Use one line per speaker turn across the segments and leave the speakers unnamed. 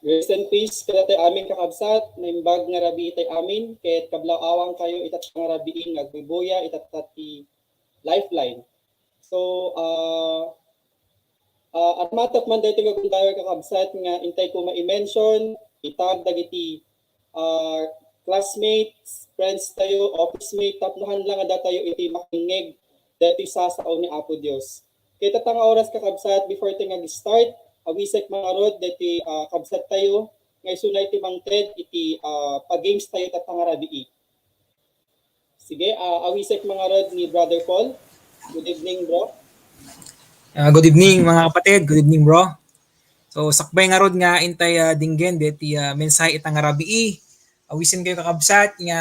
Grace and peace kada tay amin kakabsat, naimbag nga rabi itay amin, kahit kablaw awang kayo itat nga rabiing agbibuya itat lifeline. So, at matak man dito nga kung tayo kakabsat nga intay ko ma-mention, itag dagiti classmates, friends tayo, office mate, tapnohan lang nga tayo iti makingig dito sa sao ni Apo Dios. Kaya tatang oras kakabsat before tayo nag-start, awisek mga rod deti kabsat tayo ngay sunay ti mangted iti pag-games tayo tatang rabii. Sige, awisek mga rod ni Brother Paul. Good evening, bro.
Good evening mga kapatid. Good evening, bro. So sakbay nga rod nga intay dinggen deti mensahe itang rabii. Awisin kayo kakabsat nga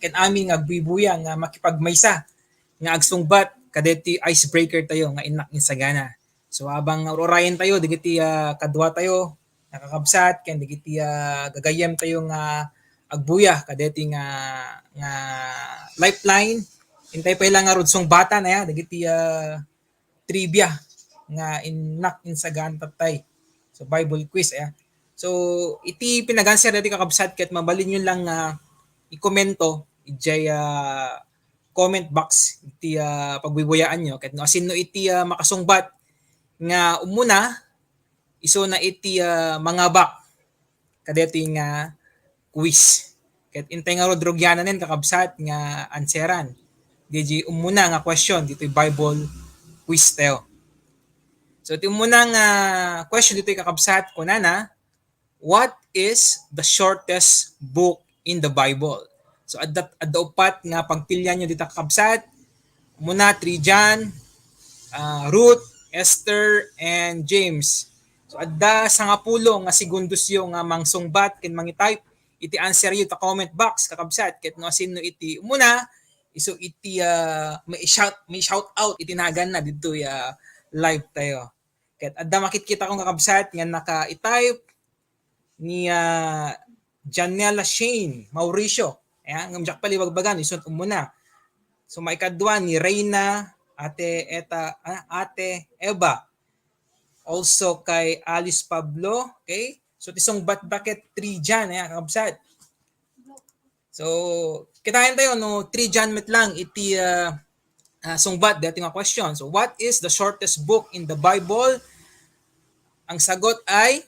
ken amin nga agbubuya nga makipagmaysa nga agsungbat kadeti icebreaker tayo nga inak insagana. So abang orayan tayo digiti kadwa tayo nakakabsat ken digiti gagayem tayo nga agbuya kadeti nga lifeline intay pa lang nga rod sungbata na ya digiti trivia nga inak insagana tatay. So Bible quiz ya. So iti pinaganser dati kakabsat ket mabalin yun lang i-komento ijay comment box iti pagbibuyaan nyo ket no asin no iti makasungbat nga umuna iso na iti mga bak kadeti nga quiz ket intay nga rodrogyanan nen kakabsat nga answeran DJ umuna nga question dito Bible quiz tayo. So iti umuna nga question dito kakabsat kunana, what is the shortest book in the Bible? So adda upat nga pagpilyan nyo dito kakabsat muna 3 John, Ruth, Esther, and James. So adda sangapulo nga segundos yung nga mangsungbat ken mangi-type iti answer yu ta comment box kakabsat ket no asin no iti umuna iso iti may shout out iti nagan na dito live tayo. Ket adda makikita kong kakabsat nga naka-i-type ni Janela Shane Mauricio. Ayan, ngamjak palibagbagan isut umuna. So maikadwa ni Reyna Ate Eva. Also kay Alice Pablo, okay? So tisong bakit 3 Jan kakabsat. So kitahin tayo no 3 Jan met lang iti sungbat dati nga question. So what is the shortest book in the Bible? Ang sagot ay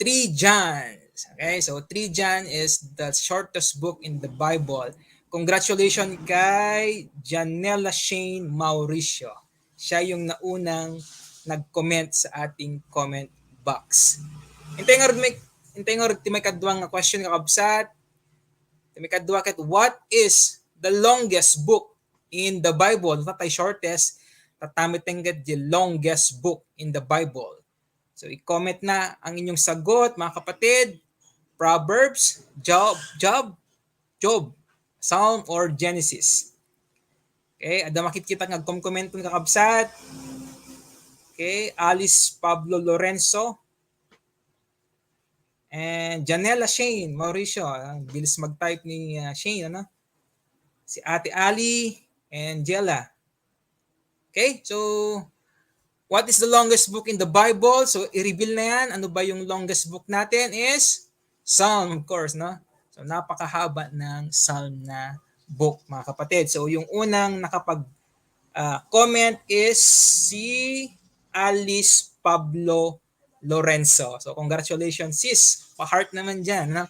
3 John. Okay, so 3 John is the shortest book in the Bible. Congratulations kay Janela Shane Mauricio. Siya yung naunang nag-comment sa ating comment box. Intay nga ron may kadwang question kakabsat. May kadwa ket what is the longest book in the Bible? Tatay shortest, tatamit tengget the longest book in the Bible. So i-comment na ang inyong sagot mga kapatid. Proverbs, Job, Psalm or Genesis. Okay, ada makikita nga comment ng kakabsat. Okay, Alice Pablo Lorenzo and Janela Shane Mauricio. Bilis mag-type ni Shane, ano? Si Ate Ali and Jella. Okay, so what is the longest book in the Bible? So i-reveal na yan. Ano ba yung longest book natin is Psalm, of course, no? So, napakahaba ng Psalm na book, mga kapatid. So, yung unang comment is si Alice Pablo Lorenzo. So, congratulations, sis. Pa-heart naman dyan, no?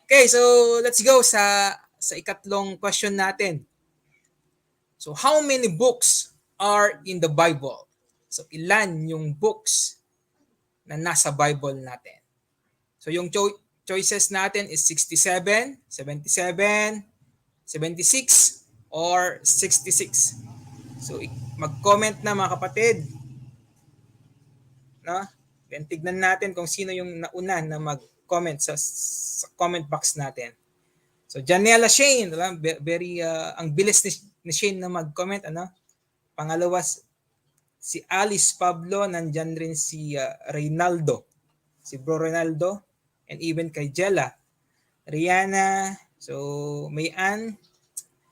Okay, so let's go sa ikatlong question natin. So, how many books are in the Bible? So, ilan yung books na nasa Bible natin? So, yung choices natin is 67, 77, 76, or 66. So, mag-comment na mga kapatid. No? Then, tignan natin kung sino yung nauna na mag-comment sa comment box natin. So, Janela Shane, very, ang bilis ni Shane na mag-comment. Ano? Pangalawa, si Alice Pablo, nandyan rin si Reynaldo, si Bro Reynaldo, and even kay Jella, Rihanna, so Mayan.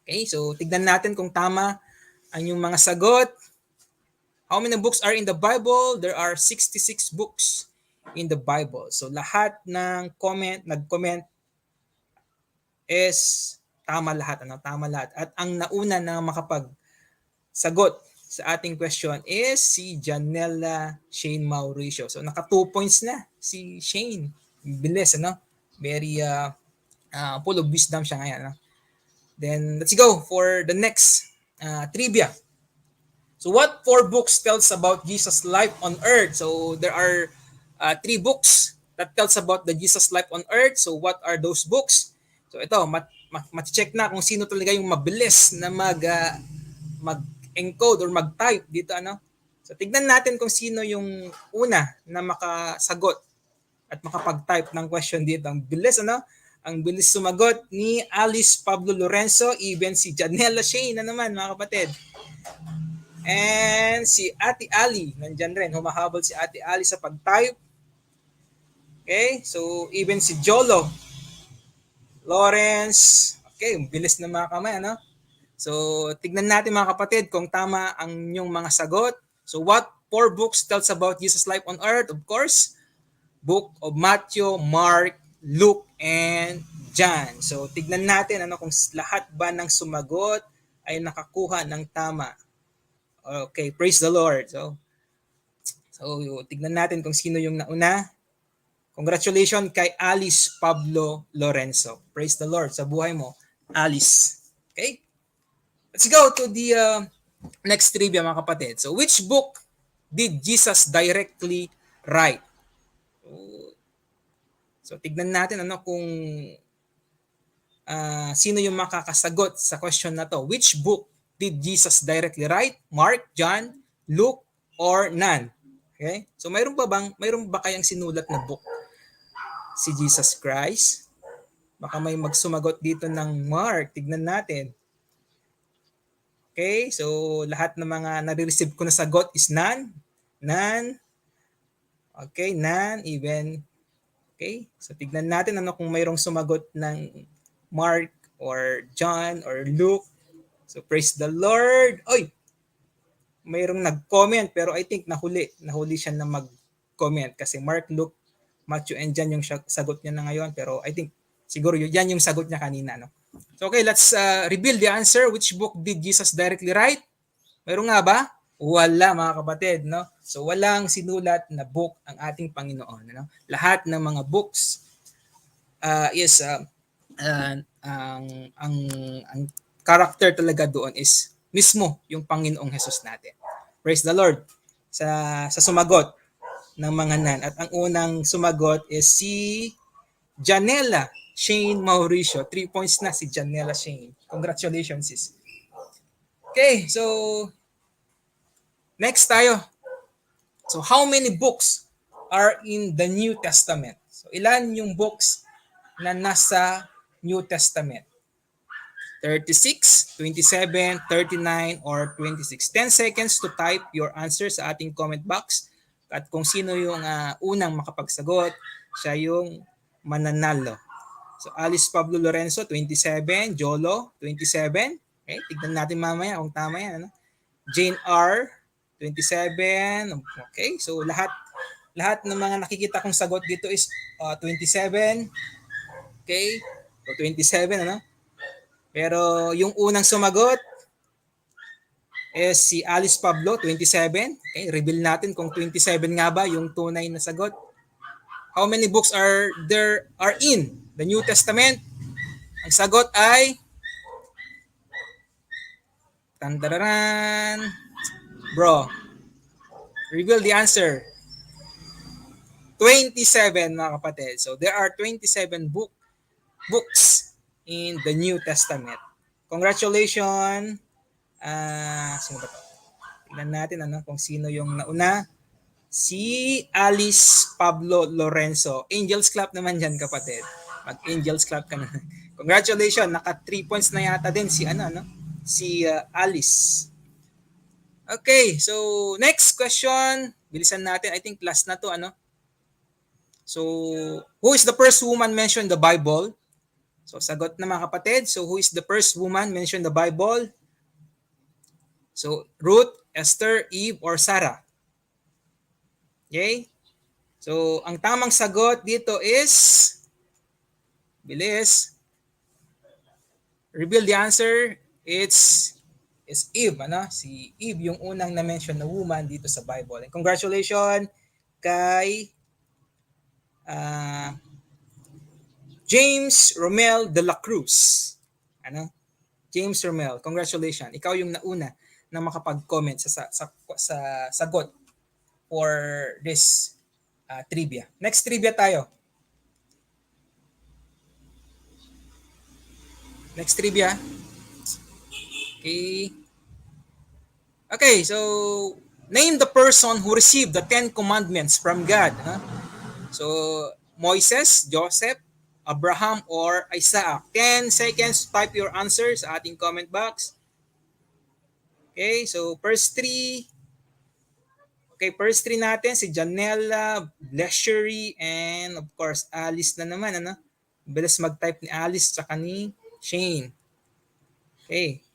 Okay, so tignan natin kung tama ang yung mga sagot. How many books are in the Bible? There are 66 books in the Bible. So lahat ng nag-comment is tama lahat. Ano? Tama lahat. At ang nauna na makapagsagot sa ating question is si Janela Shane Mauricio. So naka 2 points na si Shane. Bilis, ano? Very full of wisdom siya ngayon. Ano? Then let's go for the next trivia. So what 4 books tells about Jesus' life on earth? So there are 3 books that tells about the Jesus' life on earth. So what are those books? So ito, mat-check na kung sino talaga yung mabilis na mag-encode or mag-type dito. Ano? So tignan natin kung sino yung una na makasagot at makapag-type ng question dito. Ang bilis, ano? Ang bilis sumagot ni Alice Pablo Lorenzo, even si Janela Shane na naman, mga kapatid. And si Ate Ali, nandyan rin. Humahabol si Ate Ali sa pag-type. Okay, so even si Jolo, Lawrence, okay, bilis na mga kamay, ano? So, tignan natin mga kapatid kung tama ang inyong mga sagot. So, what 4 books tells about Jesus' life on earth? Of course, Book of Matthew, Mark, Luke, and John. So, tignan natin ano kung lahat ba ng sumagot ay nakakuha ng tama. Okay, praise the Lord. So tignan natin kung sino yung nauna. Congratulations kay Alice Pablo Lorenzo. Praise the Lord sa buhay mo, Alice. Okay? Let's go to the next trivia, mga kapatid. So, which book did Jesus directly write? So tignan natin ano kung sino yung makakasagot sa question na to. Which book did Jesus directly write? Mark, John, Luke, or none? Okay? So mayroon ba kayang sinulat na book si Jesus Christ? Baka may magsumagot dito ng Mark. Tignan natin. Okay? So lahat ng mga nare-receive ko na sagot is none. None. Okay, none. Even. Okay? So tignan natin ano kung mayroong sumagot ng Mark or John or Luke. So praise the Lord. Oy, mayroong nag-comment pero I think nahuli siya na mag-comment kasi Mark, Luke, Matthew, and John yung sagot niya na ngayon, pero I think siguro yan yung sagot niya kanina, no? So okay, let's reveal the answer. Which book did Jesus directly write? Mayroon nga ba? Wala, mga kapatid, no? So walang sinulat na book ang ating Panginoon, no? Lahat ng mga books is ang character talaga doon is mismo yung Panginoong Hesus natin. Praise the Lord sa sumagot ng mga nan. At ang unang sumagot is si Janela Shane Mauricio. 3 points na si Janela Shane. Congratulations, sis. Okay, so next tayo. So how many books are in the New Testament? So ilan yung books na nasa New Testament? 36, 27, 39, or 26. 10 seconds to type your answer sa ating comment box. At kung sino yung unang makapagsagot, siya yung mananalo. So Alice Pablo Lorenzo, 27. Jolo, 27. Okay, tignan natin mamaya kung tama yan. Ano? Jane R, 27. Okay, so lahat lahat ng mga nakikita kong sagot dito is 27. Okay? So 27, ano? Pero yung unang sumagot is si Alice Pablo, 27. Okay, reveal natin kung 27 nga ba yung tunay na sagot. How many books are in the New Testament? Ang sagot ay tandararan. Bro, reveal the answer. 27 mga kapatid. So there are 27 books in the New Testament. Congratulations. Sino ba to? Tingnan natin kung sino yung nauna. Si Alice Pablo Lorenzo. Angels clap naman dyan kapatid. Mag-angels clap ka na. Congratulations. Naka 3 points na yata din si si Alice. Okay, so next question. Bilisan natin. I think last na to So, who is the first woman mentioned in the Bible? So, sagot na mga kapatid. So, who is the first woman mentioned in the Bible? So, Ruth, Esther, Eve, or Sarah? Okay? So, ang tamang sagot dito is, bilis, reveal the answer. It's Eve, Si Eve yung unang na-mention na woman dito sa Bible. And congratulations kay James Romel de la Cruz. James Romel, congratulations. Ikaw yung nauna na makapag-comment sa sagot for this trivia. Next trivia tayo. Next trivia. Okay. Okay, so name the person who received the 10 commandments from God. So, Moises, Joseph, Abraham, or Isaac. 10 seconds to type your answer sa ating comment box. Okay, so first three. Okay, first three natin, si Janella, Bleshery, and of course, Alice na naman. Bilis mag-type ni Alice tsaka ni Shane. Okay,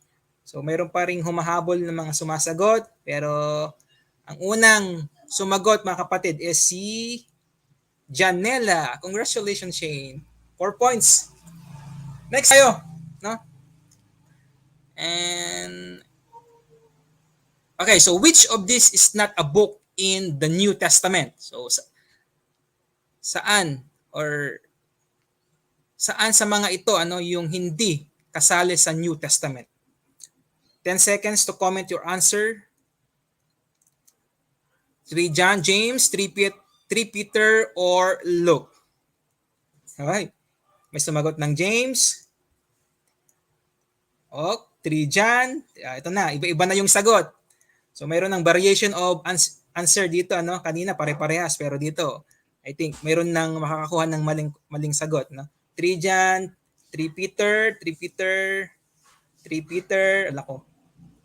so mayroon pa ring humahabol ng mga sumasagot. Pero ang unang sumagot mga kapatid is si Janella. Congratulations, Shane. 4 points. Next tayo. And okay, so which of this is not a book in the New Testament? So saan sa mga ito yung hindi kasali sa New Testament? 10 seconds to comment your answer. 3 John, James, 3 Peter, or Luke. Alright. May sumagot ng James. 3 John. Ito na, iba-iba na yung sagot. So mayroon ng variation of answer dito kanina pare-parehas pero dito I think mayroon nang makakakuha ng maling sagot 3 John, 3 Peter, 3 Peter, alako.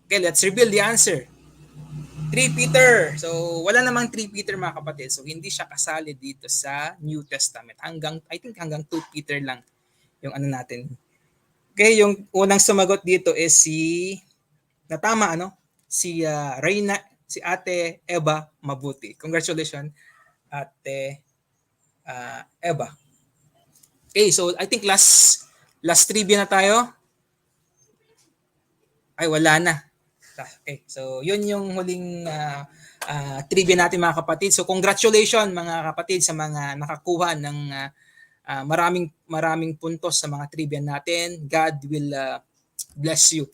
Okay, let's reveal the answer. 3 Peter. So wala namang 3 Peter mga kapatid. So hindi siya kasali dito sa New Testament. I think hanggang 2 Peter lang yung natin. Okay, yung unang sumagot dito is si natama si Reyna, si Ate Eva Mabuti. Congratulations, Ate Eva. Okay, so I think last trivia na tayo. Ay, wala na. Okay, so yun yung huling trivia natin mga kapatid. So congratulations mga kapatid sa mga nakakuha ng maraming puntos sa mga trivia natin. God will bless you.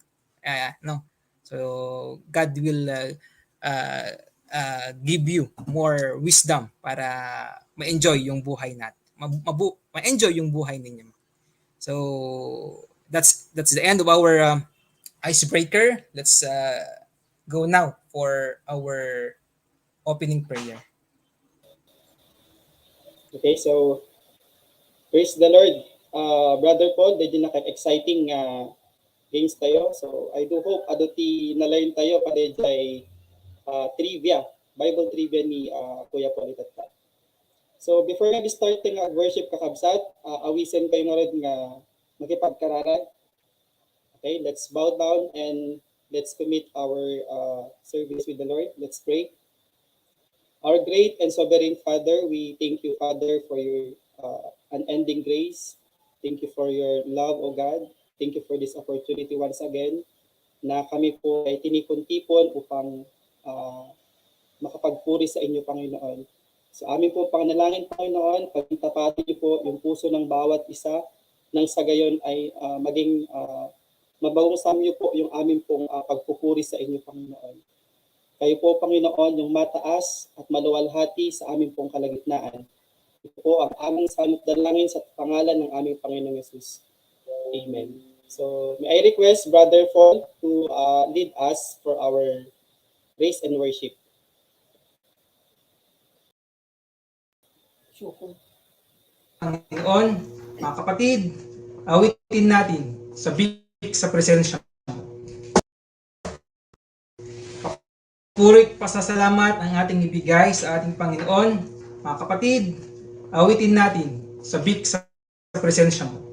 So God will give you more wisdom para ma-enjoy yung buhay natin. Ma-enjoy yung buhay ninyo. So that's the end of our icebreaker. Let's go now for our opening prayer.
Okay, so praise the Lord. Brother Paul, medyo naka-exciting games tayo. So I do hope aduti nalayon tayo para jay trivia, Bible trivia ni Kuya Paul itata. So before nga start nga worship kakabsat, awisen kayo nga rin nga makipagkararan. Okay, let's bow down and let's commit our service with the Lord. Let's pray. Our great and sovereign Father, we thank you, Father, for your unending grace. Thank you for your love, O God. Thank you for this opportunity once again na kami po ay tinipon-tipon upang uh, makapagpuri sa inyo, Panginoon. So amin po panganalangin, Panginoon, pagtapatin niyo po yung puso ng bawat isa nang sa gayon ay maging mabawang niyo po yung amin pong pagpupuri sa inyo, Panginoon. Kayo po, Panginoon, yung mataas at maluwalhati sa amin pong kalagitnaan. Ito po ang aming salot dalangin sa pangalan ng aming Panginoong Yesus. Amen. So, may I request Brother Paul to lead us for our praise and worship.
Panginoon, mga kapatid, awitin natin sa big sa presensya mo. Purit pasasalamat ang ating ibigay sa ating Panginoon. Mga kapatid, awitin natin sa big sa presensya mo.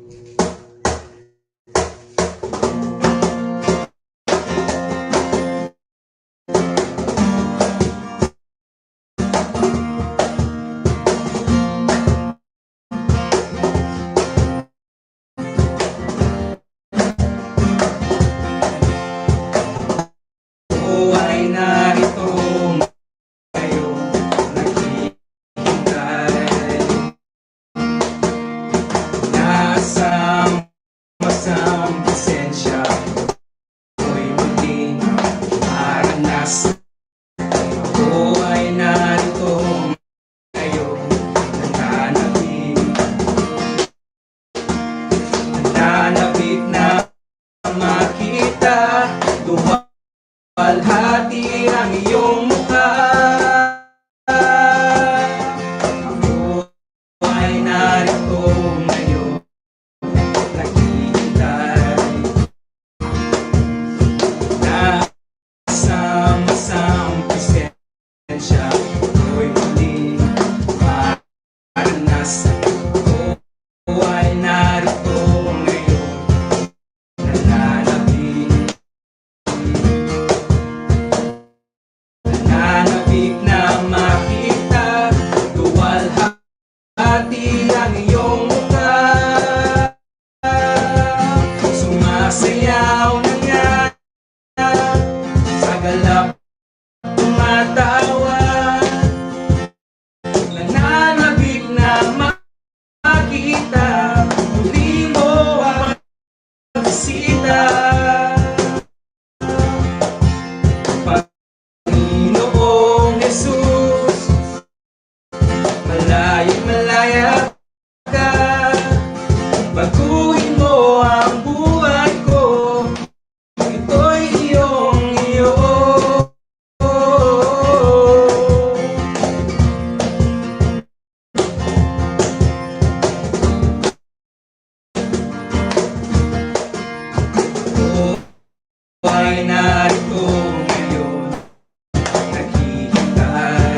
Luwalhati ang iyong mukha. Ako ay narito ngayon, naghihintay. Nasama-sam presensya ko'y muling maranasan. Ako ay narito ngayon, nananabik. Nananabik na makita, luwalhati ang iyong mukha. Sumasayaw na nga, sa galap tumatawa. Nananabik na makita, muli mo ang pagsisita. Panginoong Jesus, malaya ka, baguhin mo ang buhay ko, ito'y iyong iyo. Ako ay narito ngayon, naghihintay.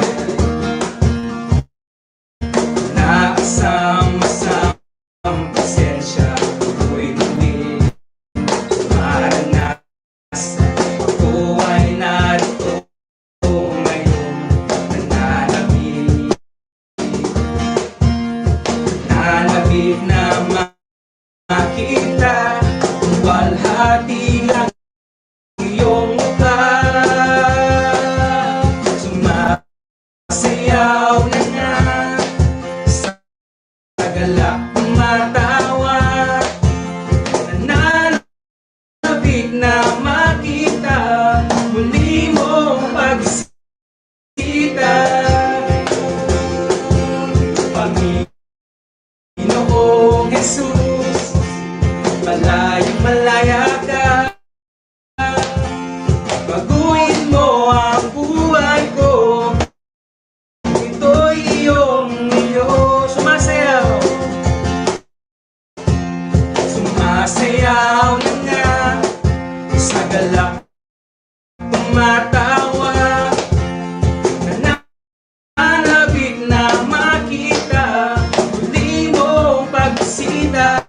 Nakasama-samang presensya ko'y muling maranasan. Ako ay narito ngayon, nananabik. Nananabik na makita, luwalhati ang iyong mukha. Sumasayaw na nga, sa galak tumatawa. Nananabik na makita, muli mong pagsisita. Panginoong Jesus, malaya ka, baguhin mo ang buhay ko, ito'y iyong iyo. Sumasayaw na nga, sa galak tumatawa. Nananabik na makita, muli mong pagsisita.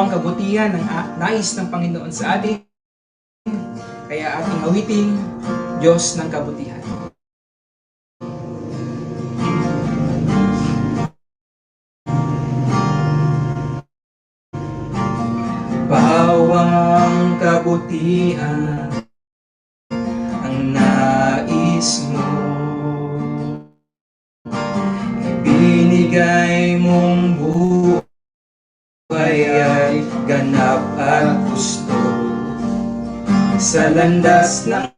ang kabutihan ng nais ng Panginoon sa atin. Kaya ating awitin, Diyos ng kabutihan. Bawang kabutihan ang nais mo, ibinigay mong buhay ay ganap at gusto. Sa landas ng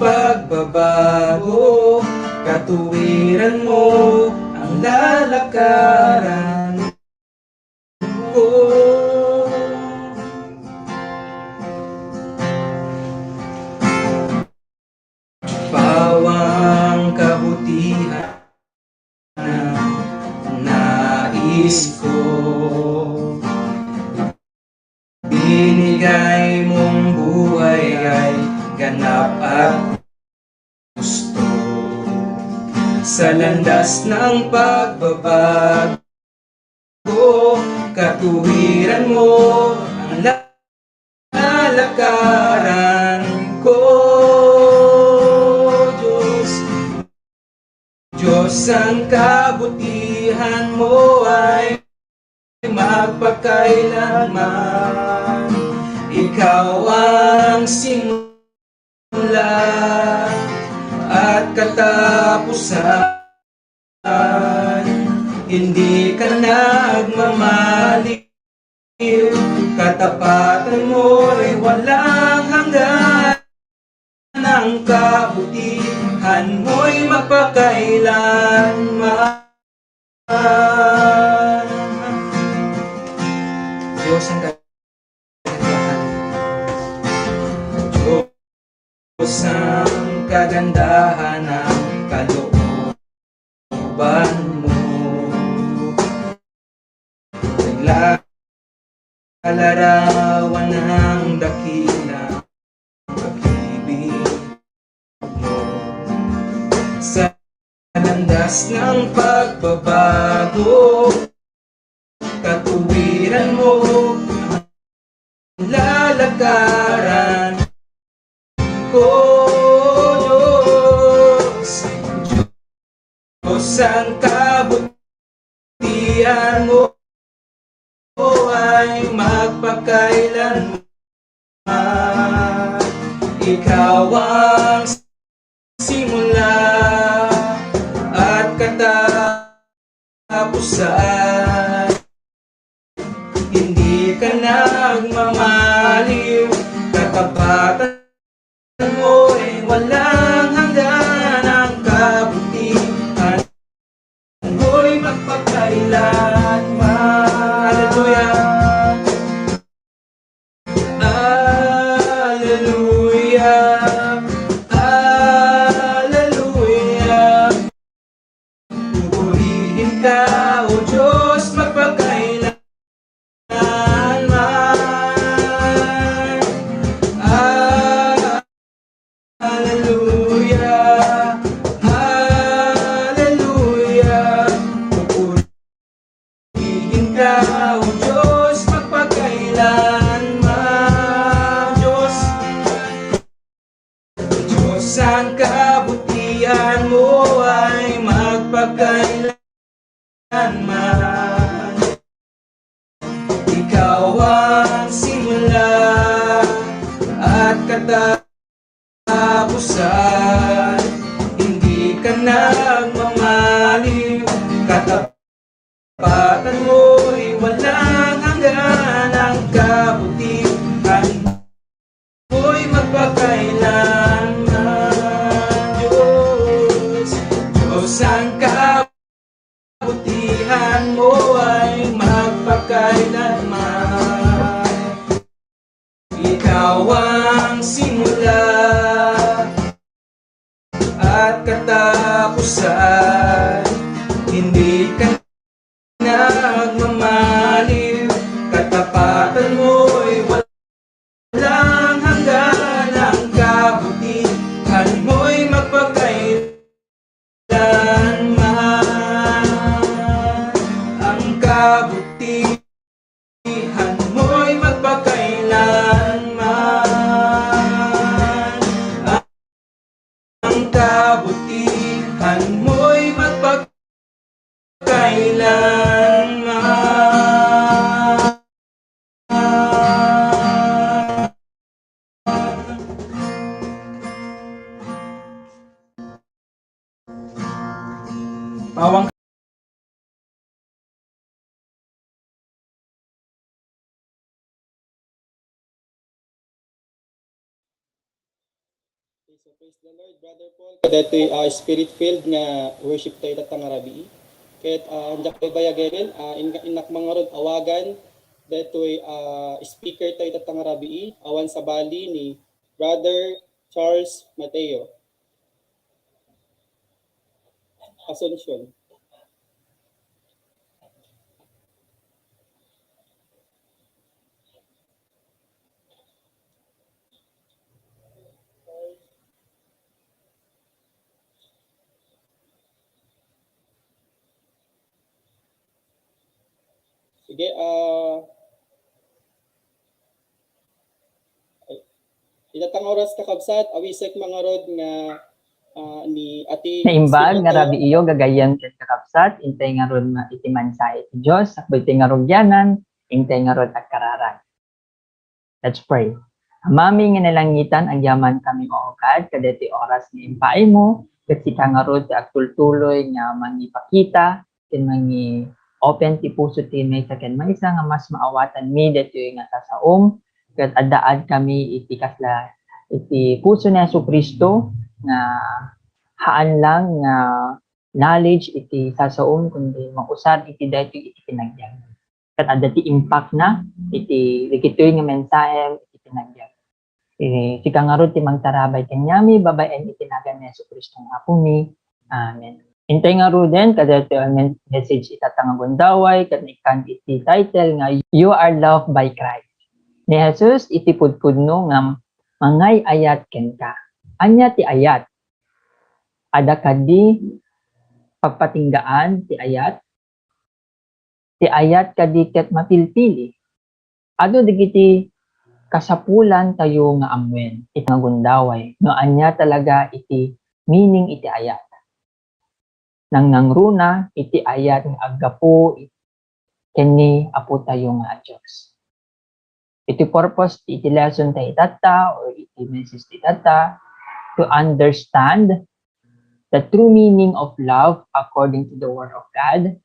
pagbabago, katuwiran mo ang lalakaran ko. Bawang kabutihan na nais ko, binigay mong buhay ay ganap at gusto. Sa landas ng pagbabago, katuwiran mo ang lalakaran ko. Diyos, ang kabutihan mo ay magpakailanman. Ikaw ang simula at katapusan. Hindi ka nagmamaliw, katapatan mo'y walang hanggan. Ang kabutihan mo'y magpakailanman. Diyos ang kagandahan, Diyos ang kagandahan ng kalooban mo. Naglalarawan ng dakilang pag-ibig mo. Sa landas ng pagbabago, katuwiran mo ang lalakaran ko. Diyos, ang kabutihan mo ay magpakailanman. Ikaw ang simula at katapusan. Hindi ka nagmamaliw, katapatan mo ay walang hanggan. Ang kabutihan mo'y magpakailanman. Hallelujah, hallelujah, hallelujah. Pupurihin ka, O Diyos, magpakailanman. Hallelujah, hallelujah. Pupurihin ka, O Diyos, magpakailanman. Diyos, ang kabutihan mo ay magpakailanman. Ikaw ang simula at katapusan. Hindi ka nagmamaliw, katapatan mo'y walang hanggan. Ang kabutihan mo'y magpakailanman. Diyos, ang kabutihan mo ay magpakailanman. Ikaw ang simula at katapusan. Hindi ka nagmamaliw, katapatan mo'y walang hanggan. Ang kabutihan mo'y magpakailanman. Ang kabutihan Pawang
Okay, so praise the Lord, Brother Paul. Kadato'y spirit-filled nga worship tayo tatang arabi. Kahit anjak tayo bayagarin, inak mga rod awagan, dato'y speaker tayo tatang arabi, awan sa bali ni Brother Charles Mateo. Asuncion. Sige, itatang oras kakabsat, awisek mga rod nga ni ati
Naimbag nga
Stephen
rabi iyo gagayan ket kakabsat intay nga ron nga itimansay ti Dios sakbay ti nga rugyanan intay nga ron agkararan. Let's pray. Amami nga nalangitan agyaman kami ookad kadeti oras ni impaay mo ket kita nga ron ti agtultuloy nga mangipakita ken mangi open ti puso ti maysa ken maysa nga mas maawatan mi detoy nga sasaom ket addaad kami iti kasla iti puso ni Jesucristo nga haan lang nga knowledge iti sasaom kundi mausad iti daytoy iti pinagyan. Kat adda ti impact na iti ligitoy nga mensahe iti pinagyan. Sika nga ron ti magtarabay kanyami babaen iti nagan ni Jesucristo nga apo mi. Amen. Intay nga ron din kada ito ang message itatang gundaway kat ikan iti title nga You Are Loved by Christ. Ni Jesus iti pudpudno nga mangay ayat ken ka. Anya ti ayat ada kadi pagpatinggaan ti ayat kadi ket mapilpili ado digiti kasapulan tayo nga amwen iti nga gundaway no anya talaga iti meaning iti ayat nang nangruna iti ayat nga aggapo kenni apo tayo nga Dios iti purpose iti lesson tayo itata or iti message ti itata to understand the true meaning of love according to the Word of God,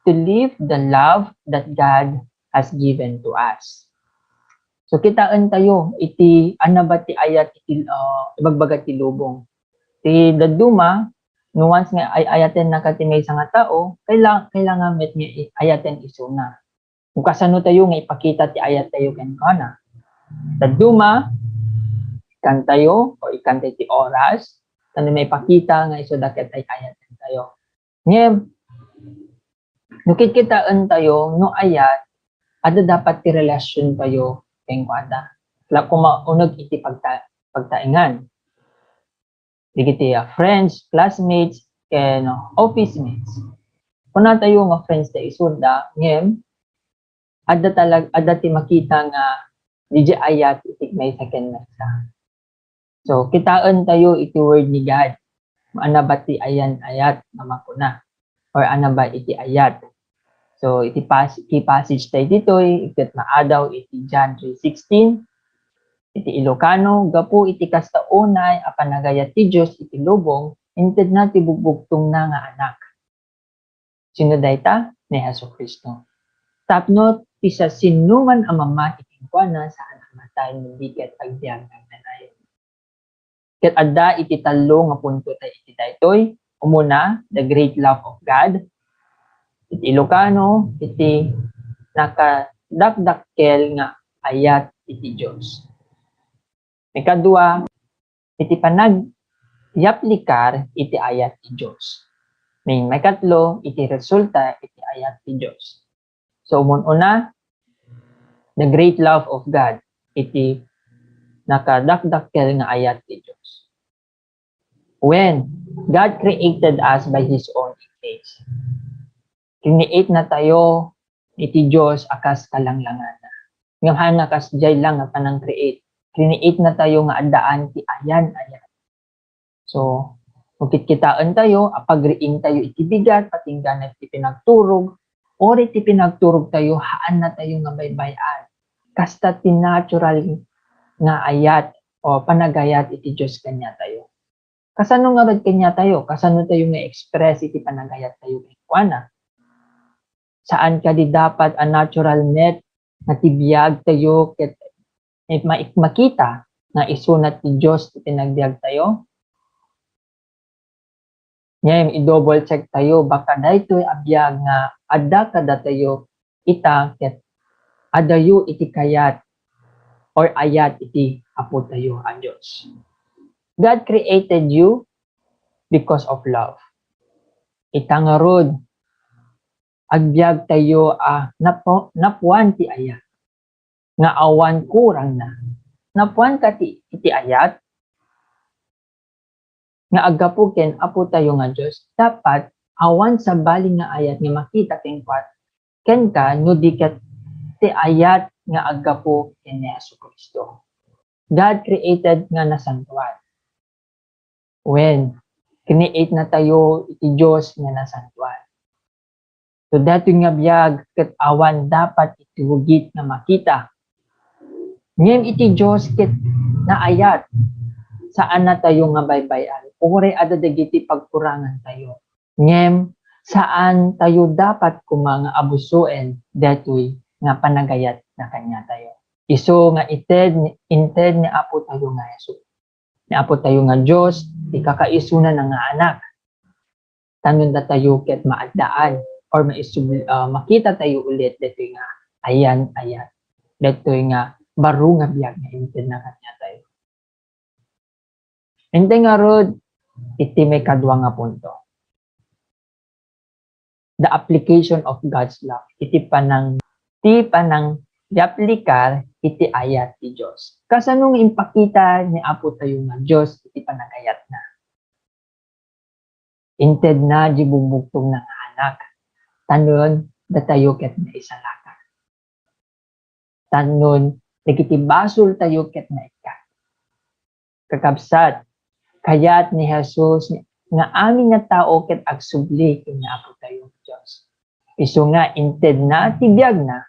to live the love that God has given to us. So kitaan tayo, iti anabat ti ayat iti ibagbagat ti lubong. Ti daduma, no once nga ay ayaten nakatimay sa nga tao, kailangan met nga ayaten isuna. Kung kasano tayo nga ipakita ti ayat tayo ken kana. Daduma, ikan tayo o ikan tayo ti oras, ano may pakita nga iso daket ay ayat tayo. Ngayon, nukit-kitaan tayo no ayat, ada dapat ti relasyon tayo keng kuada. Kung maunag iti pagtaingan. Digiti friends, classmates, ken office mates. Kung na tayo nga friends tayo isunda, ngayon, ada ti makita nga di ayat iti may second mesa. So, kitaan tayo iti word ni God. Ano ba ti ayan ayat na makuna? Or ano ba iti ayat? So, iti passage tayo dito, ikat maadaw iti John 3:16. Iti Ilocano, gapu iti kastaunay, apanagayat ti Diyos iti lubong, inted na ti bugbugtong na nga anak. Sino dayta? Ni Jesucristo. Tapno, ti sa sinuman ang mamati kingkwana saan ang matay ng bigat agbyang ng nanayon. Ket adda iti talo nga punto tayo iti daytoy. Umuna, the great love of God. Iti Ilocano, iti nakadakdakkel nga ayat iti Dios. Ikadua, iti panagyaplikar iti ayat ti Dios. May katlo, iti resulta iti ayat ti Dios. So una, the great love of God iti nakadakdakkel nga ayat ti Dios. When God created us by His own image, create na tayo iti Diyos akas kalanglangan. Nga hanakas jay lang nga panang create. Create na tayo nga adaan ti ayan. So, magkitkitaan tayo, apagriing tayo iti bigat, patinggan iti pinagturog, or iti pinagturog tayo, haan na tayo nga baybayan. Kasta ti natural nga ayat o panagayat iti Diyos kanya tayo. Kasano nga rod kanya tayo? Kasano tayo nga express iti panagayat tayo kay kuana? Saan ka di dapat a natural net na tibiyag tayo ket makita na isunat ti Diyos ti tinagbiag tayo? Ngayon, i-double check tayo, baka daytoy abiyag nga adda kada tayo ita ket adayo iti kayat or ayat iti apo tayo a Diyos. God created you because of love. Itangarod, agbyag tayo napuan ti ayat. Nga awan kurang na. Napuan ka iti ayat. Nga agapuken apo tayo nga Diyos. Dapat awan sa baling nga ayat nga makita tingkwat. Ken ka no diket ti ayat nga agapo ken ni Jesucristo. God created nga nasantuan. When create na tayo iti Diyos nga nasantuan. So dato nga biyag ket awan dapat iti hugit nga makita. Ngem iti Diyos ket naayat saan na tayo nga baybayan. Uri ada dagiti pagkurangan tayo. Ngem saan tayo dapat kumanga abusuen datoy nga panagayat na kanya tayo. Iso nga inted ni apo tayo nga Yesu. Ni apo tayo nga Diyos, di kakaisuna na nga anak. Tanon na tayo ket maaddaan or makita tayo ulit detoy nga ayan. Detoy nga baro nga biyag nga inted na kanya tayo. Hindi nga rod, iti may kadwa nga punto. The application of God's love. Iti panang i-aplikar iti ayat ti Diyos. Kasanong impakita ni apo tayo nga Diyos iti panagayat na. Inted na di bubugtong ng anak. Tanon datayo ket na isalaka. Tanon nagitibasol tayo ket na ikat. Kakabsat, kayat ni Jesus nga amin nga tao ket agsubli ken apo tayo Diyos. Isu nga inted na tibiyag na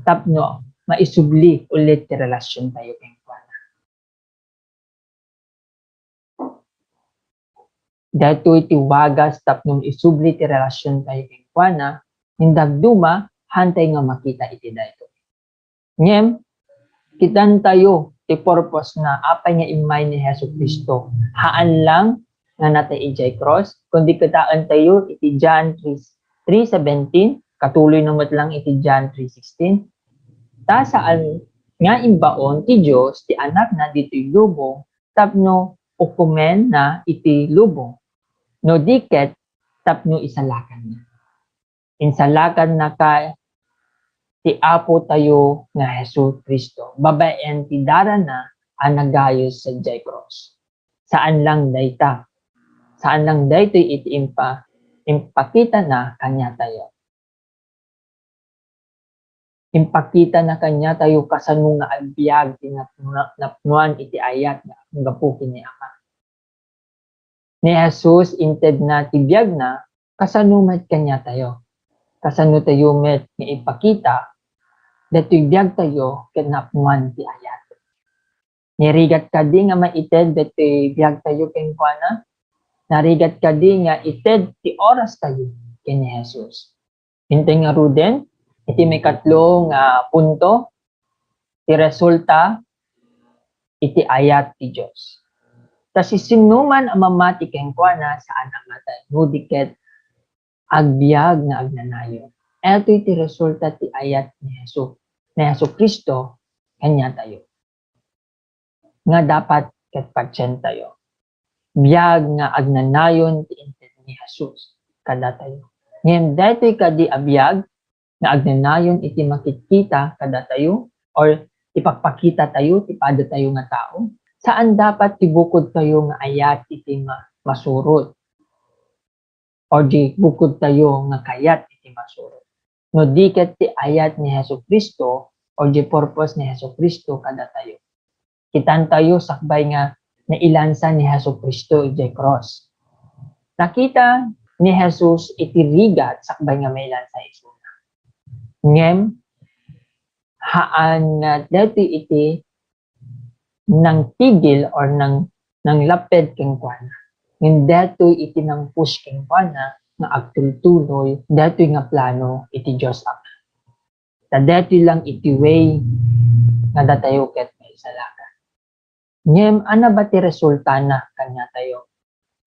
tapno maisubli ulit ti relasyon tayo kay kuana. Dato iti wagas tapno isubli ti relasyon tayo kay kuana, hindagduma hantay nga makita iti dayto. Ngem kitan tayo ti purpose na apay nga imay ni Jesucristo. Haan lang nga natay ijay cross, kundi kitaan tayo iti John 3:17, katuloy namat lang iti John 3:16. Ta saan nga imbaon ti Diyos ti anak na dito'y lubong tapno ukumen na iti lubong. No diket tapno isalakan na. Insalakan na ka ti apo tayo nga Hesus Kristo. Babaen ti dara na ang nagayos sa jay cross. Saan lang dayta? Saan lang daytoy iti impakita na kanya tayo. Impakita na kanya tayo kasano nga agbyag tinapnuan iti ayat nga gapukin ni Ama. Ni Jesus inted na tibiyag na kasano met kanya tayo. Kasano tayo met nga ipakita datoy biyag tayo ket napnuan ti ayat. Nirigat kadi nga maited datoy biyag tayo ken kuana. Narigat kadi nga ited ti oras tayo ken ni Jesus. Hintay nga ruden iti may katlong punto, ti resulta, iti ayat ti Diyos. Kasi sinuman ang mamati keng kuana saan ang matay, nudiket agbyag na agnanayon. Ito iti resulta ti ayat ni Jesu Kristo, kanya tayo. Nga dapat ket patsen tayo. Biyag nga agnanayon ti inted ni Jesus, kada tayo. Ngayon, dato'y kadi abiyag, na agnanayon iti makikita kada tayo or ipagpakita tayo, tipada tayo nga tao, saan dapat tibukod tayo nga ayat iti masurot or di bukod tayo nga kayat iti masurot. No diket ti ayat ni Jesucristo or di purpose ni Jesucristo kada tayo. Kitan tayo sakbay nga nailansa ni Jesucristo iti cross. Nakita ni Jesus iti rigat sakbay nga mailansa iti ngem haan nga dati iti nang tigil or nang laped keng kuana. Ngem detoy iti nang push king pana nga agtultuloy, detoy nga plano iti Dios Ama. Ta detoy lang iti way nga datayo ket may salaga. Ngem ana ba ti resulta na kanya tayo?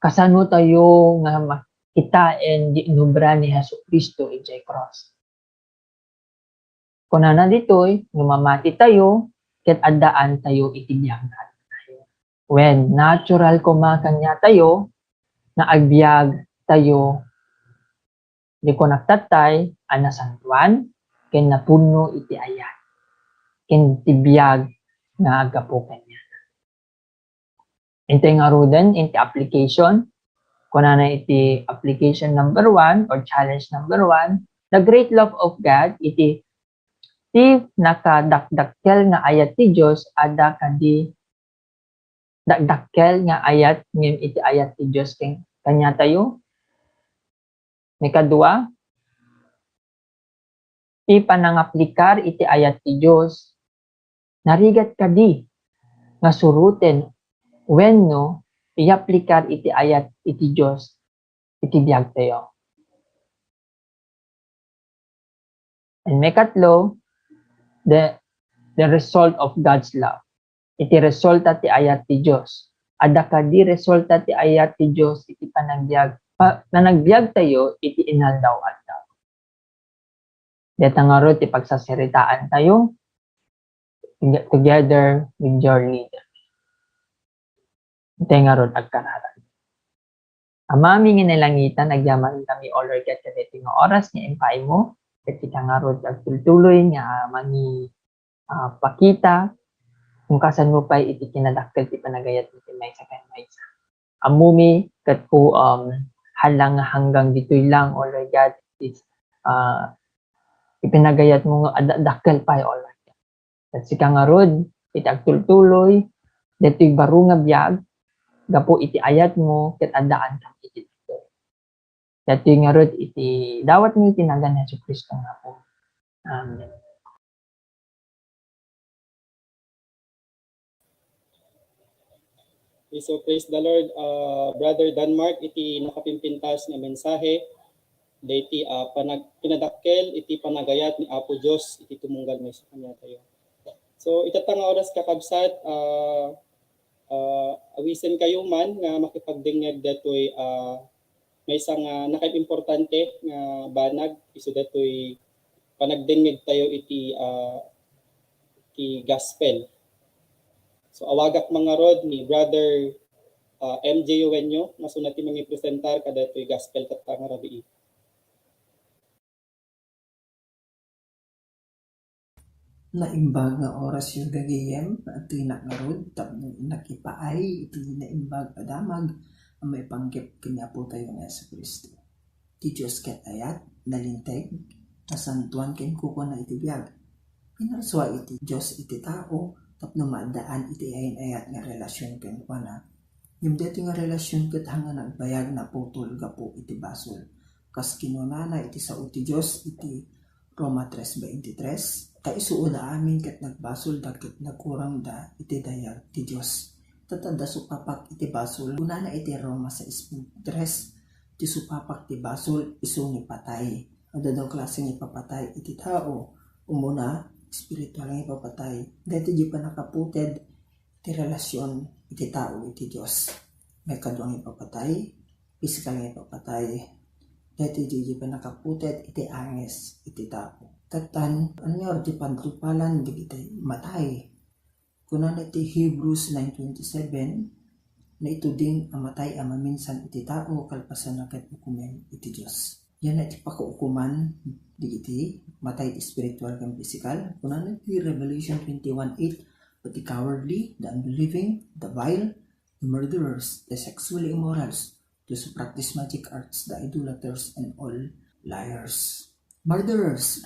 Kasano tayo nga makitain di inubra ni Jesucristo iti cross. Kunana ditoy, lumamati tayo, ket addaan tayo iti biyagnan tayo. When natural kumakanya tayo, na agbyag tayo, di ko nagtatay, anasantuan, ken napuno iti ayat, ken tibiyag na agapukan niya. Intay nga ruden, inti application, kunana iti application number 1 or challenge number 1, the great love of God, iti ti nakadakdakkel nga ayat ti Dios ada kadi dakdakkel nga ayat ngem iti ayat ti Dios ken kanya tayo. May kadua, ti panangaplikar iti ayat ti Dios narigat kadi nga suruten wenno iaplikar iti ayat iti Dios iti biag tayo. And may katlo, the result of God's love. Iti resulta ti ayat ti Dios. Ada kadi resulta ti ayat ti Dios iti panagbiag. Na nagbiag tayo iti inaldaw adlaw. Deta nga ro ti pagsasiritaan tayo together with your leader. Ite nga ro agkanaran. Amami nga nalangitan agyaman kami all or get kadeti nga oras nga impay mo. Iti ka nga ro agtultuloy nga mani pakita kung kasan mo pa iti kinadakkel ti panagayat iti maysa ken maysa. Amumi ket ko halang hanggang ditoy lang all or get is ipinagayat mo nga dakkel pa all or get. At sika nga rod iti agtultuloy detoy baro nga biag gapo iti ayat mo ket addaan kam iti ditoy. Detoy nga rod iti dawat mo iti nagan ni Jesucristo nga po. Amen.
Okay, so praise the Lord, Brother Denmark, iti nakapimpintas nga mensahe, iti pinadakkel, iti panagayat ni Apo Diyos, iti tumunggal may sa kanya tayo. So itatang oras kakabsat, awisen kayo man nga makipagdingeg datoy may isang nakay-importante nga banag, iso datoy panagdingeg tayo iti gospel. So awagak mga rod ni Brother MJ Uwenyo, nga sunati mga presentar kada ito'y gospel katang rabii.
Naimbag nga oras yung gagayem at ito'y nakarod tapno nakipaay ito'y naimbag adamag ang may panggip kanya po tayo ng Jesucristo. Ti Diyos ket ayat nalinteg nasantuan ken kuko na iti biag. Pinarswa iti Diyos iti tao tapno maadaan iti ayat nga relasyon ken kuana. Yung dito nga relasyon ket hanga nagbayag na putol gapo iti basol. Kas kinunana iti sao ti Diyos iti Roma 3:23. Kaisuo da amin ket nagbasol da ket nagkurang da iti dayag ti Diyos. Tatanda supapak iti basol. Unana iti Roma 6:3. Ti supapak ti basol isu ni patay. Ada daw klase ni papatay iti tao. Umuna, spiritual nga ipapatay. Dito di pa nakaputed iti relasyon iti tao iti Diyos. May kaduang ipapatay, physical nga ipapatay. Dito di pa nakaputed iti anges iti tao. Tatan, ano yung di pantlupalan di iti matay. Kunan iti Hebrews 9:27 na ito ding amatay amaminsan iti tao kalpasan na ket ukumen iti Diyos. Yan na iti pakaukuman di iti matay iti spiritual kang physical. Kunan iti Revelation 21:8 but the cowardly, the unbelieving, the vile, the murderers, the sexually immorals, those who practice magic arts, the idolaters, and all liars. Murderers.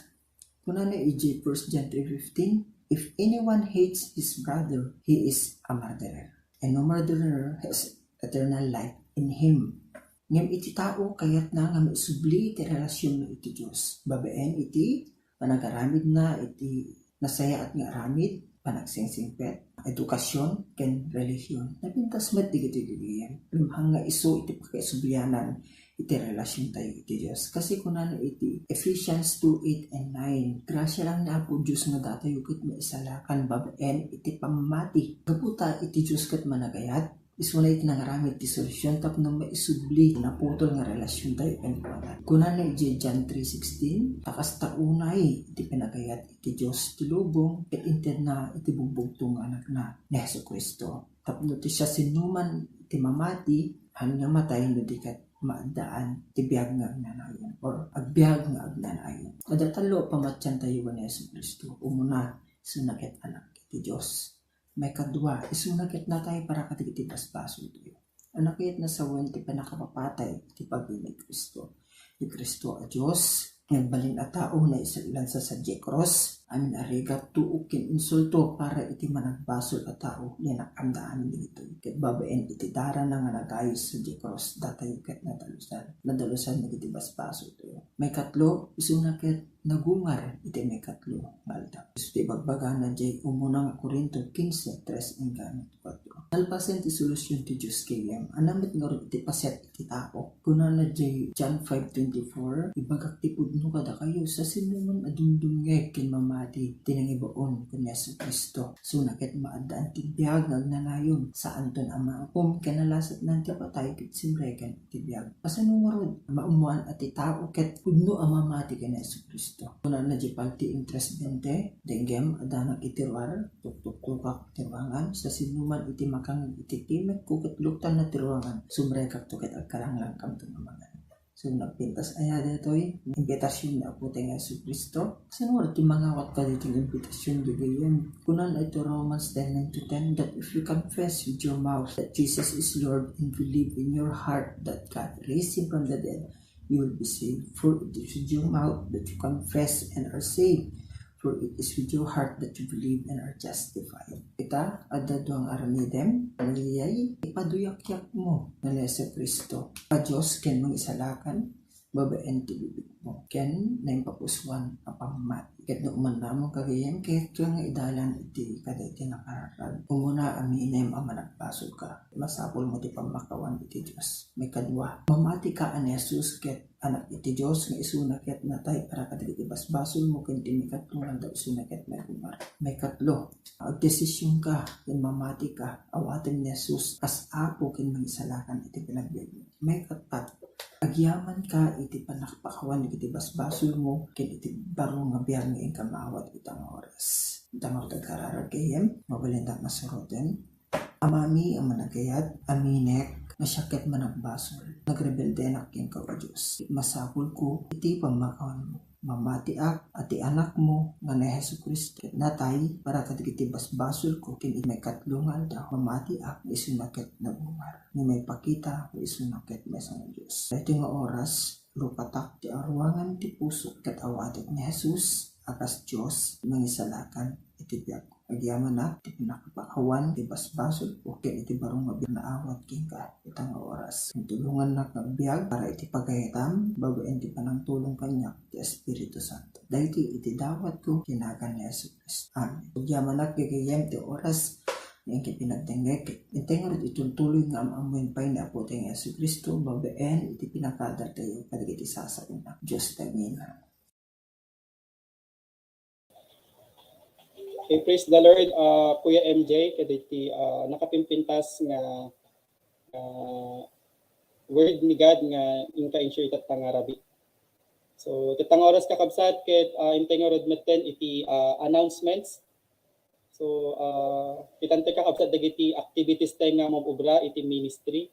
Kunan iti 1 John 3:15, if anyone hates his brother, he is a murderer. And no murderer has eternal life in him. Ngem iti tao kayat na nga maisubli iti relasyon na iti Diyos. Babaen iti panagaramid na iti nasaya at nga aramid panagsingsingpet, edukasyon, ken relihiyon. Napintas met di gito'y gagayem. Limhang nga iso iti pagkaisublianan, iti relasyon tayo iti Diyos. Kasi kunan iti Ephesians 2:8 and 9. Grasya lang na po Diyos nga datayo kat maisalakan babaen iti pamati. Kaputa iti Diyos kat managayat. Iso na iti nangaramit ti solusyon tapno maisubli na putol nga relasyon tayo kanikuanan. Kunan na iti John 3:16. Takas taunay iti pinagayat iti Diyos ti lubong ket inted na iti bugbugtong anak na ni Hesus Kristo. Tapno ti siya sinuman iti mamati hanya matay no di kat maadaan ti biyag nga agnanayon or agbyag nga agnanayon. Adatalo pamatyan tayo ni Hesus Kristo. Umuna sunakit anak iti Diyos. May kadwa, isunakit na tayo para katigiti basbaso tayo. Anakit na sa wan ti panakapapatay ti pag-ibig Kristo. Ni Kristo a Diyos, nagbalin a tao na isailan sa sadye cross, amin arigat tuok kin insulto para iti managbasol a tao yan nakandaan dito. Ket babaen iti dara na nga nagayos sa sadye cross datay ket nadalusan iti basbaso tayo. May katlo, isunakit nagungar iti may katlo balda. Iti bagbaganan jay umuna nga Korinto 15:3 ingganit 4. Alpasen ti solusyon ti Diyos kayem. Anamit nga rin iti paset iti tao. Kunan na jay John 5:24 ibagak ti pudno kada kayo sa sinuman adumdumngeg kin mamati tinangibaon ken Hesus Kristo. Sunakit maadaan ti biyag nagnanayon sa anton ama kanalasat nan ti patay ket simregan ti biyag. Pasano nga ron maumuan at ti tao ket pudno a mamati ken Hesus Kristo. Kuna na jipal ti interest 20, denggem adanak itirwar, tukak tirwangan, sa sinuman iti makang iti timek kukit luktan na tirwangan, sumrekak tukit agkaranglang kam tumamangan. So nagpintas aya detoy, imbitasyon na po tayo Hesus Kristo. Kasi wala ti mangawat ka dito ng imbitasyon dugayon. Kunan ito Romans 10:9-10 that if you confess with your mouth that Jesus is Lord and believe in your heart that God raised him from the dead, you will be saved. For it is with your mouth that you confess and are saved. For it is with your heart that you believe and are justified. Kita, adado ang aramidem, aliyay, ipaduyak-yak mo na Hesus Kristo. A Diyos ken mangisalakan, babaen ti bibig mo. Ken na impapuswan apamat. Ket no man namang kagayem, ket nga idalan iti kada iti nakararag. Umuna aminem ang managbasol ka. Masapol mo ti pamakawan iti Diyos. May kadwa, mamati ka an Hesus ket anak iti Diyos nga isunaket na tayo para katigiti basbasol mo ken timikatlo nga daw isunaket na kumar. May katlo, agdesisyon ka ken mamati ka awaten ni Hesus as apo ken mangisalakan iti pinagbiag. May katat, agyaman ka iti panakpakawan iti basbasol mo ken iti baro nga biyag nga ingka maawat itang oras. Itang oras kararagayem, mabalindak masuroten. Amami ang managayat, aminek, masyakit managbasol. Nagrebelde na king ka o Diyos. Masapul ko, iti pamakawan mo. Mamati ak, ati anak mo, nga na Hesus Kristo. Natay, para katigiti basbasol ko, kin may katlungan daw. Mamati ak, isunakit na bumar. Ni may pakita, isunakit na sa Diyos. Ito nga oras, lupatak ti arwangan ti puso, katawatit ni Hesus, akas Diyos, mangisalakan, iti biyag. Agyaman na, iti pinakapakawan, iti basbasol ko, kaya iti barong mabiyag na awat king ka, itang oras. Tulungan na kagbiag, para iti pagayitam, babaen ti panangtulong kanya, ti Espiritu Santo. Dahil iti dawat ko, kinagan ni Hesus Kristo. Amen. Agyaman na, kagayam ti oras, na yung pinagtenggek. Inteng rin itultuloy nga amamoyin pa'y na po tayo Hesus Kristo, babaen, iti pinakadar tayo, kadigiti sasain na. Diyos tagina.
Okay, praise the Lord, Kuya MJ, kaditi nakapimpintas nga word ni God nga inka insure itat tangarabi. So, tatang oras kakabsat, ket intay nga rod metten iti announcements. So, kitante kakabsat dagiti activities tayo nga mabubra iti ministry.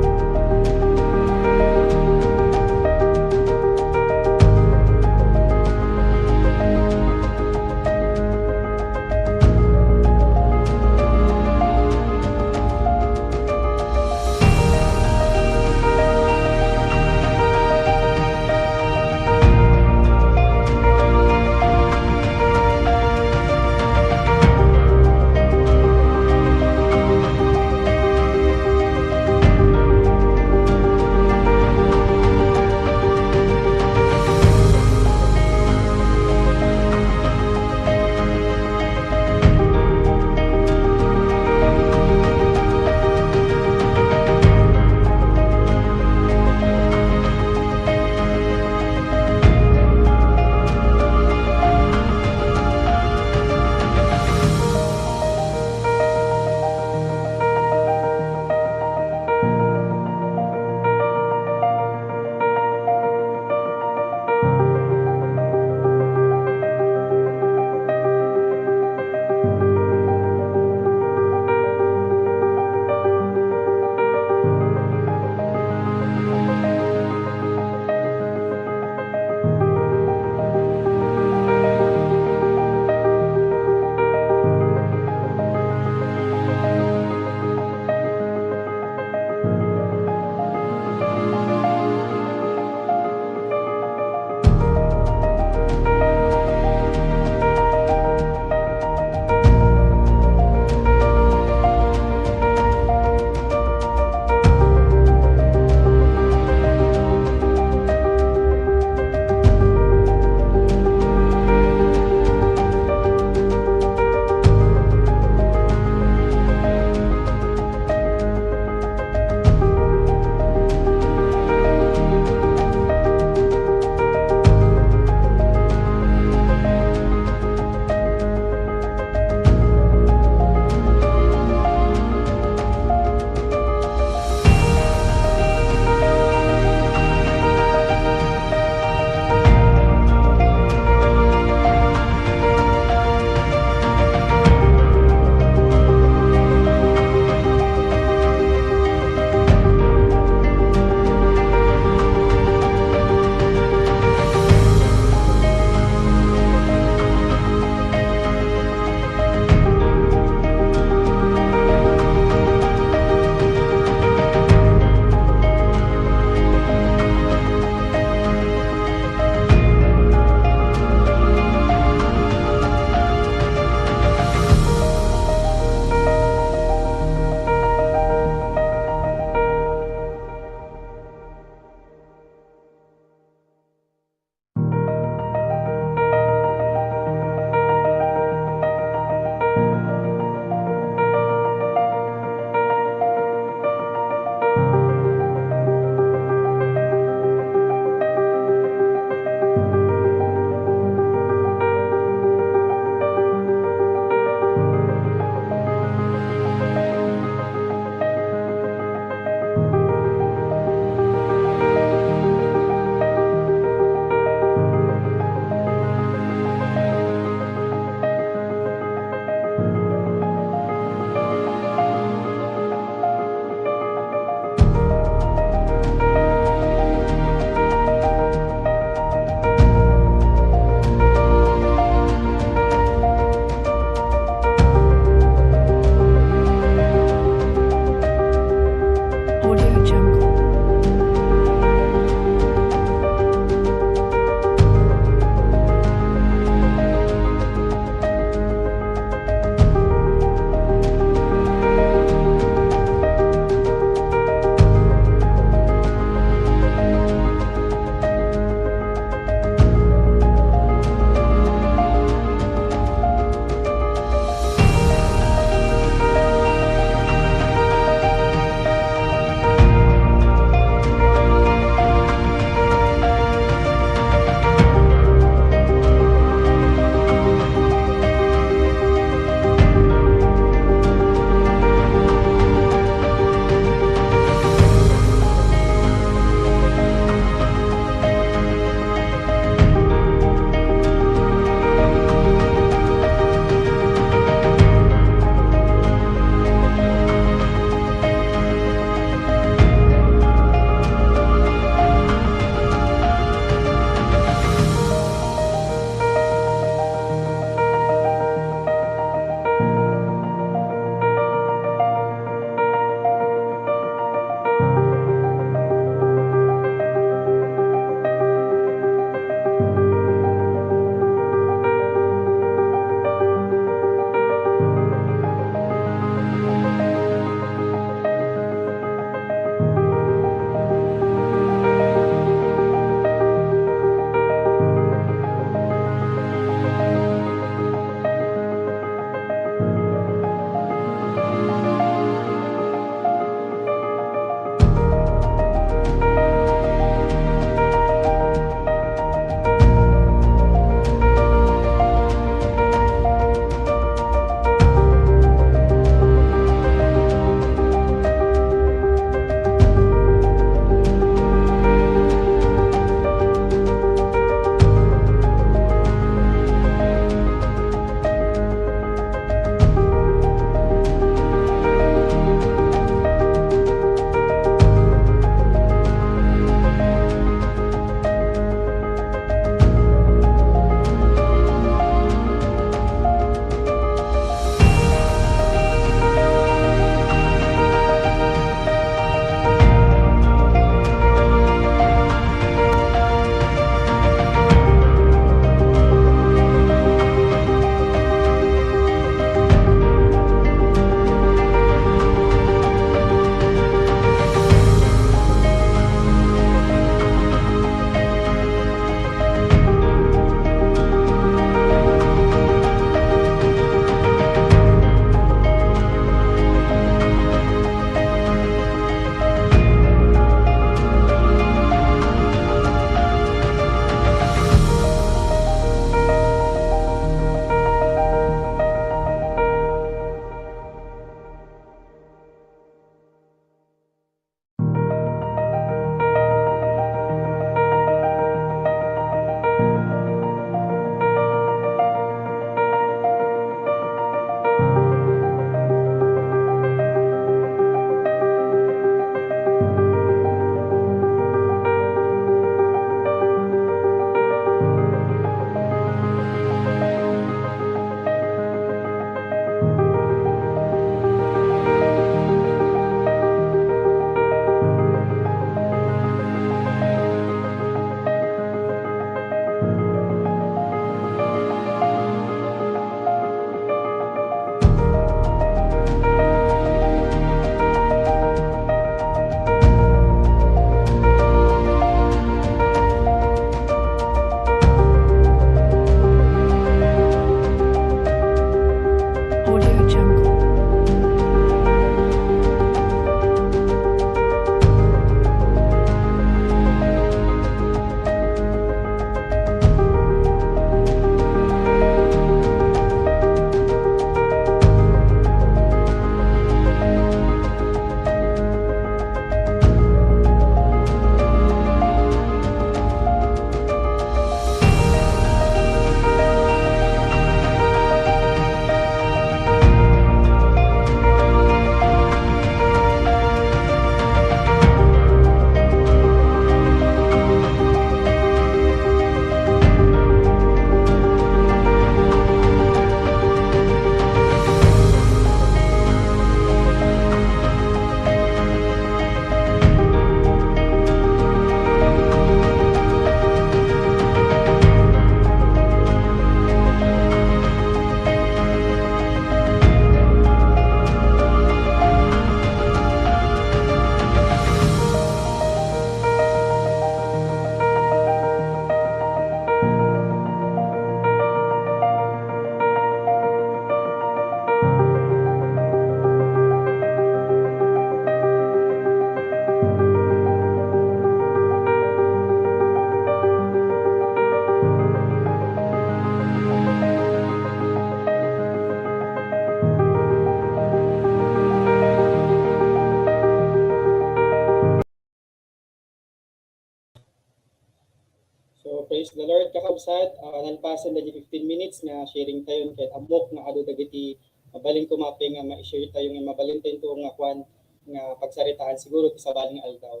praise the Lord kakabsat. Nalpasan na di 15 minutes nga sharing tayo kahit amok nga ado dagiti mabalin ko mapping nga ma-share tayo nga mabalin tayo nga kwan nga pagsaritaan siguro sa baling aldaw.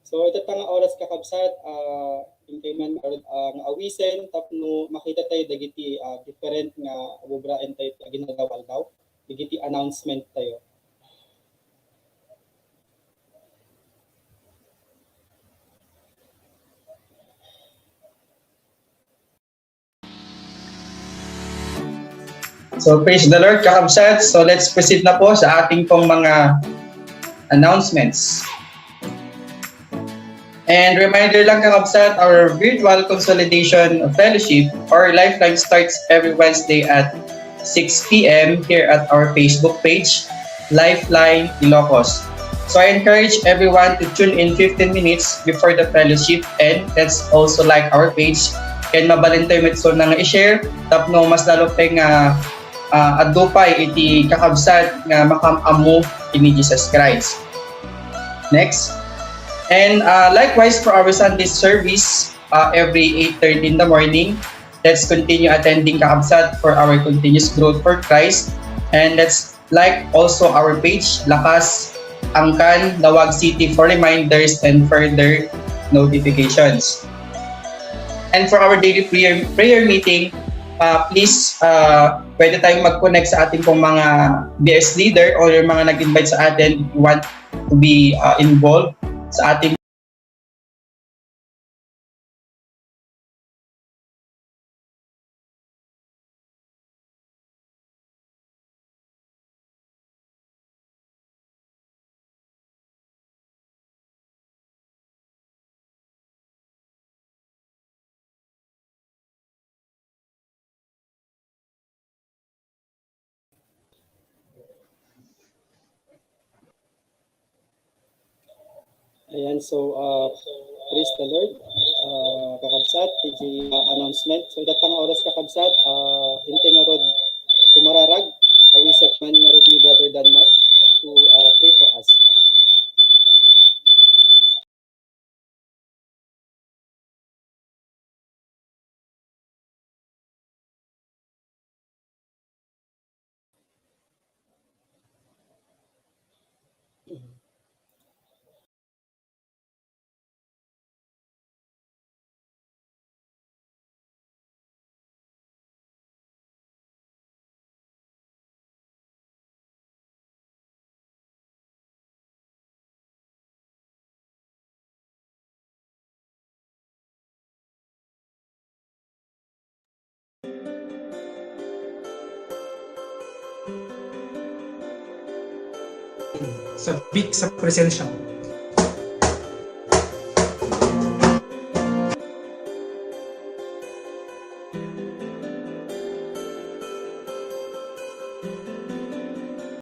So ito nga oras kakabsat, hintay man nga awisen tapno makita tayo dagiti different nga bubraen tayo ginagawa aldaw. Dagiti announcement tayo.
So praise the Lord, kakabsat. So let's proceed na po sa ating pong mga announcements. And reminder lang kakabsat, our virtual consolidation fellowship or Lifeline starts every Wednesday at 6 p.m. here at our Facebook page, Lifeline Ilocos. So I encourage everyone to tune in 15 minutes before the fellowship and let's also like our page. And mabalin tayo metso na nga i-share tapno mas lalo pa nga adupay iti kakabsat nga makamamu ini Jesus Christ. Next. And likewise for our Sunday service every 8:30 in the morning, let's continue attending kakabsat for our continuous growth for Christ. And let's like also our page, Lakas Angkan Lawag City for reminders and further notifications. And for our daily prayer meeting, please pwede tayong mag-connect sa ating pong mga BS leader or mga nag-invite sa atin if you want to be involved sa ating
Ayan, so praise the Lord. Kakabsat, PG announcement. So datang oras kakabsat, hintay nga rod kumararag, awisek man nga rod ni Brother Denmark to pray for us.
Sa big sa presensya mo.